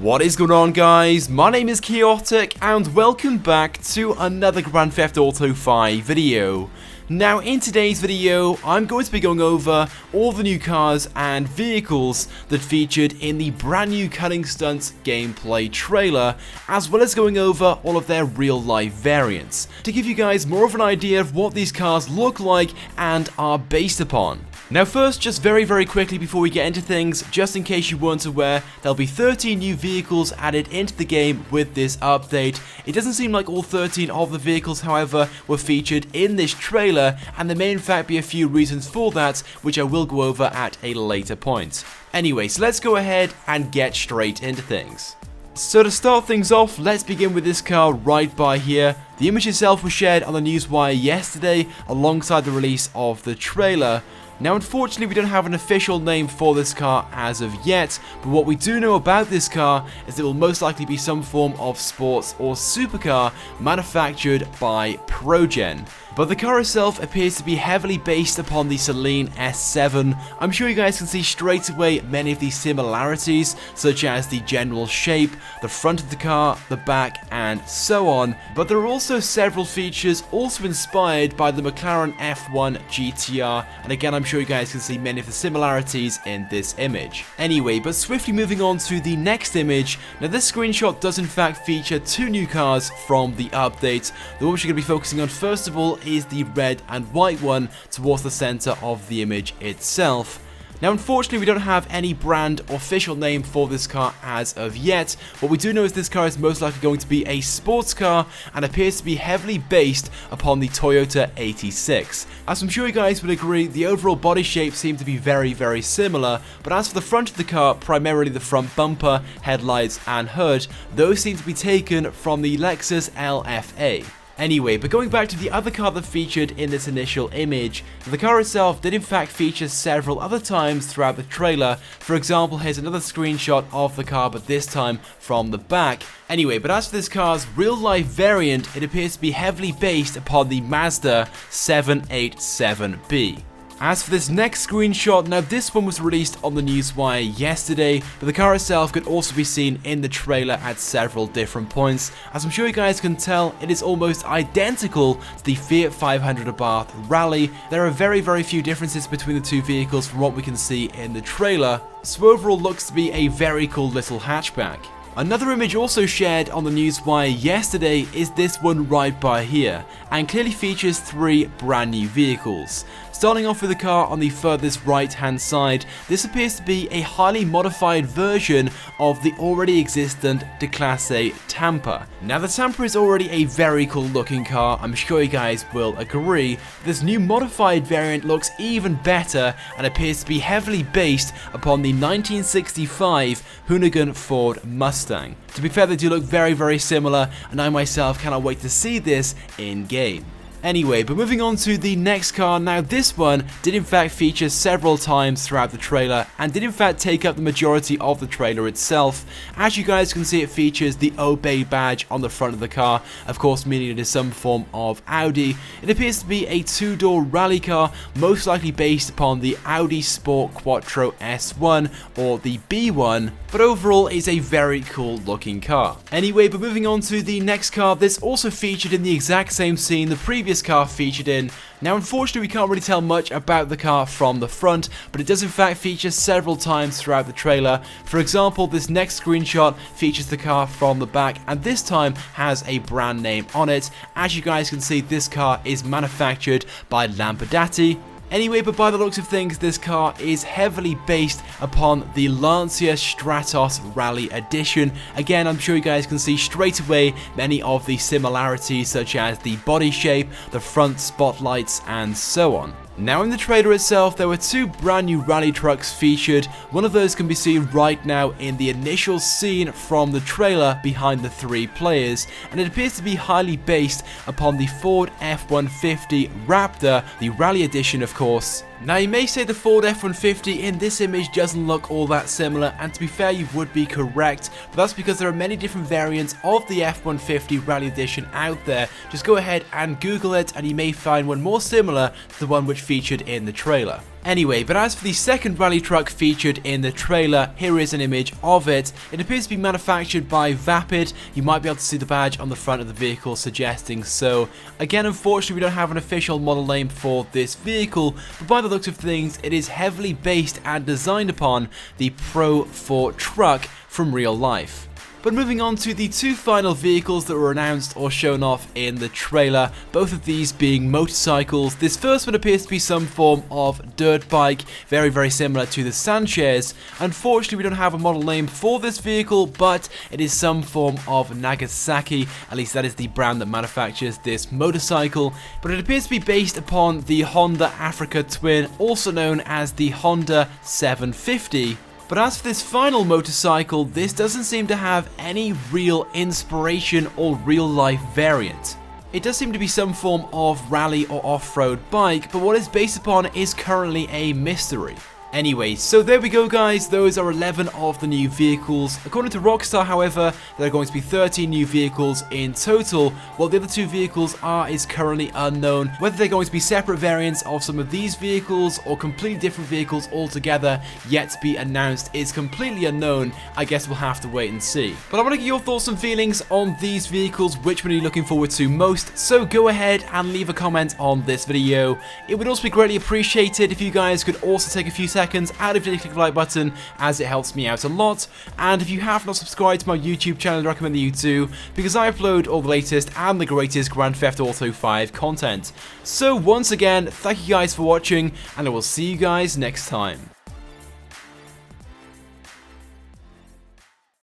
What is going on, guys? My name is Chaotic and welcome back to another Grand Theft Auto 5 video. Now in today's video I'm going to be going over all the new cars and vehicles that featured in the brand new Cunning Stunts gameplay trailer, as well as going over all of their real life variants, to give you guys more of an idea of what these cars look like and are based upon. Now first, just very quickly before we get into things, just in case you weren't aware, there'll be 13 new vehicles added into the game with this update. It doesn't seem like all 13 of the vehicles, however, were featured in this trailer, and there may in fact be a few reasons for that, which I will go over at a later point. Anyway, so let's go ahead and get straight into things. So to start things off, let's begin with this car right by here. The image itself was shared on the newswire yesterday alongside the release of the trailer. Now unfortunately we don't have an official name for this car as of yet, but what we do know about this car is it will most likely be some form of sports or supercar manufactured by ProGen. But the car itself appears to be heavily based upon the Celine S7. I'm sure you guys can see straight away many of these similarities, such as the general shape, the front of the car, the back, and so on. But there are also several features also inspired by the McLaren F1 GTR, and again I'm sure you guys can see many of the similarities in this image. Anyway, but swiftly moving on to the next image. Now this screenshot does in fact feature two new cars from the update. The one which you're going to be focusing on first of all is the red and white one towards the center of the image itself. Now unfortunately we don't have any brand or official name for this car as of yet. What we do know is this car is most likely going to be a sports car and appears to be heavily based upon the Toyota 86. As I'm sure you guys would agree, the overall body shape seems to be very similar, but as for the front of the car, primarily the front bumper, headlights and hood, those seem to be taken from the Lexus LFA. Anyway, but going back to the other car that featured in this initial image, the car itself did in fact feature several other times throughout the trailer. For example, here's another screenshot of the car, but this time from the back. Anyway, but as for this car's real life variant, it appears to be heavily based upon the Mazda 787B. As for this next screenshot, now this one was released on the newswire yesterday, but the car itself could also be seen in the trailer at several different points. As I'm sure you guys can tell, it is almost identical to the Fiat 500 Abarth Rally. There are very few differences between the two vehicles from what we can see in the trailer, so overall looks to be a very cool little hatchback. Another image also shared on the newswire yesterday is this one right by here, and clearly features three brand new vehicles. Starting off with the car on the furthest right hand side, this appears to be a highly modified version of the already existent Declasse Tampa. Now the Tampa is already a very cool looking car, I'm sure you guys will agree. This new modified variant looks even better and appears to be heavily based upon the 1965 Hoonigan Ford Mustang. To be fair, they do look very similar, and I myself cannot wait to see this in game. Anyway, but moving on to the next car. Now this one did in fact feature several times throughout the trailer and did in fact take up the majority of the trailer itself. As you guys can see, it features the Obey badge on the front of the car, of course meaning it is some form of Audi. It appears to be a two-door rally car, most likely based upon the Audi Sport Quattro S1 or the B1, but overall is a very cool looking car. Anyway, but moving on to the next car, this also featured in the exact same scene the previous car featured in. Now unfortunately we can't really tell much about the car from the front, but it does in fact feature several times throughout the trailer. For example, this next screenshot features the car from the back and this time has a brand name on it. As you guys can see, this car is manufactured by Lampadati. Anyway, but by the looks of things, this car is heavily based upon the Lancia Stratos Rally Edition. Again, I'm sure you guys can see straight away many of the similarities, such as the body shape, the front spotlights, and so on. Now in the trailer itself, there were two brand new rally trucks featured. One of those can be seen right now in the initial scene from the trailer behind the three players, and it appears to be highly based upon the Ford F-150 Raptor, the rally edition of course. Now you may say the Ford F-150 in this image doesn't look all that similar, and to be fair you would be correct, but that's because there are many different variants of the F-150 Rally Edition out there. Just go ahead and Google it and you may find one more similar to the one which featured in the trailer. Anyway, but as for the second rally truck featured in the trailer, here is an image of it. It appears to be manufactured by Vapid. You might be able to see the badge on the front of the vehicle suggesting so. Again, unfortunately, we don't have an official model name for this vehicle, but by the looks of things, it is heavily based and designed upon the Pro 4 truck from real life. But moving on to the two final vehicles that were announced or shown off in the trailer, both of these being motorcycles. This first one appears to be some form of dirt bike, very similar to the Sanchez. Unfortunately, we don't have a model name for this vehicle, but it is some form of Nagasaki, at least that is the brand that manufactures this motorcycle. But it appears to be based upon the Honda Africa Twin, also known as the Honda 750. But as for this final motorcycle, this doesn't seem to have any real inspiration or real life variant. It does seem to be some form of rally or off-road bike, but what it's based upon is currently a mystery. Anyway, so there we go guys, those are 11 of the new vehicles. According to Rockstar, however, there are going to be 13 new vehicles in total. What the other two vehicles are is currently unknown. Whether they're going to be separate variants of some of these vehicles or completely different vehicles altogether, yet to be announced, is completely unknown. I guess we'll have to wait and see. But I want to get your thoughts and feelings on these vehicles, which one are you looking forward to most, so go ahead and leave a comment on this video. It would also be greatly appreciated if you guys could also take a few seconds out of the click the like button, as it helps me out a lot. And if you have not subscribed to my YouTube channel, I recommend that you do, because I upload all the latest and the greatest Grand Theft Auto 5 content. So once again, thank you guys for watching, and I will see you guys next time.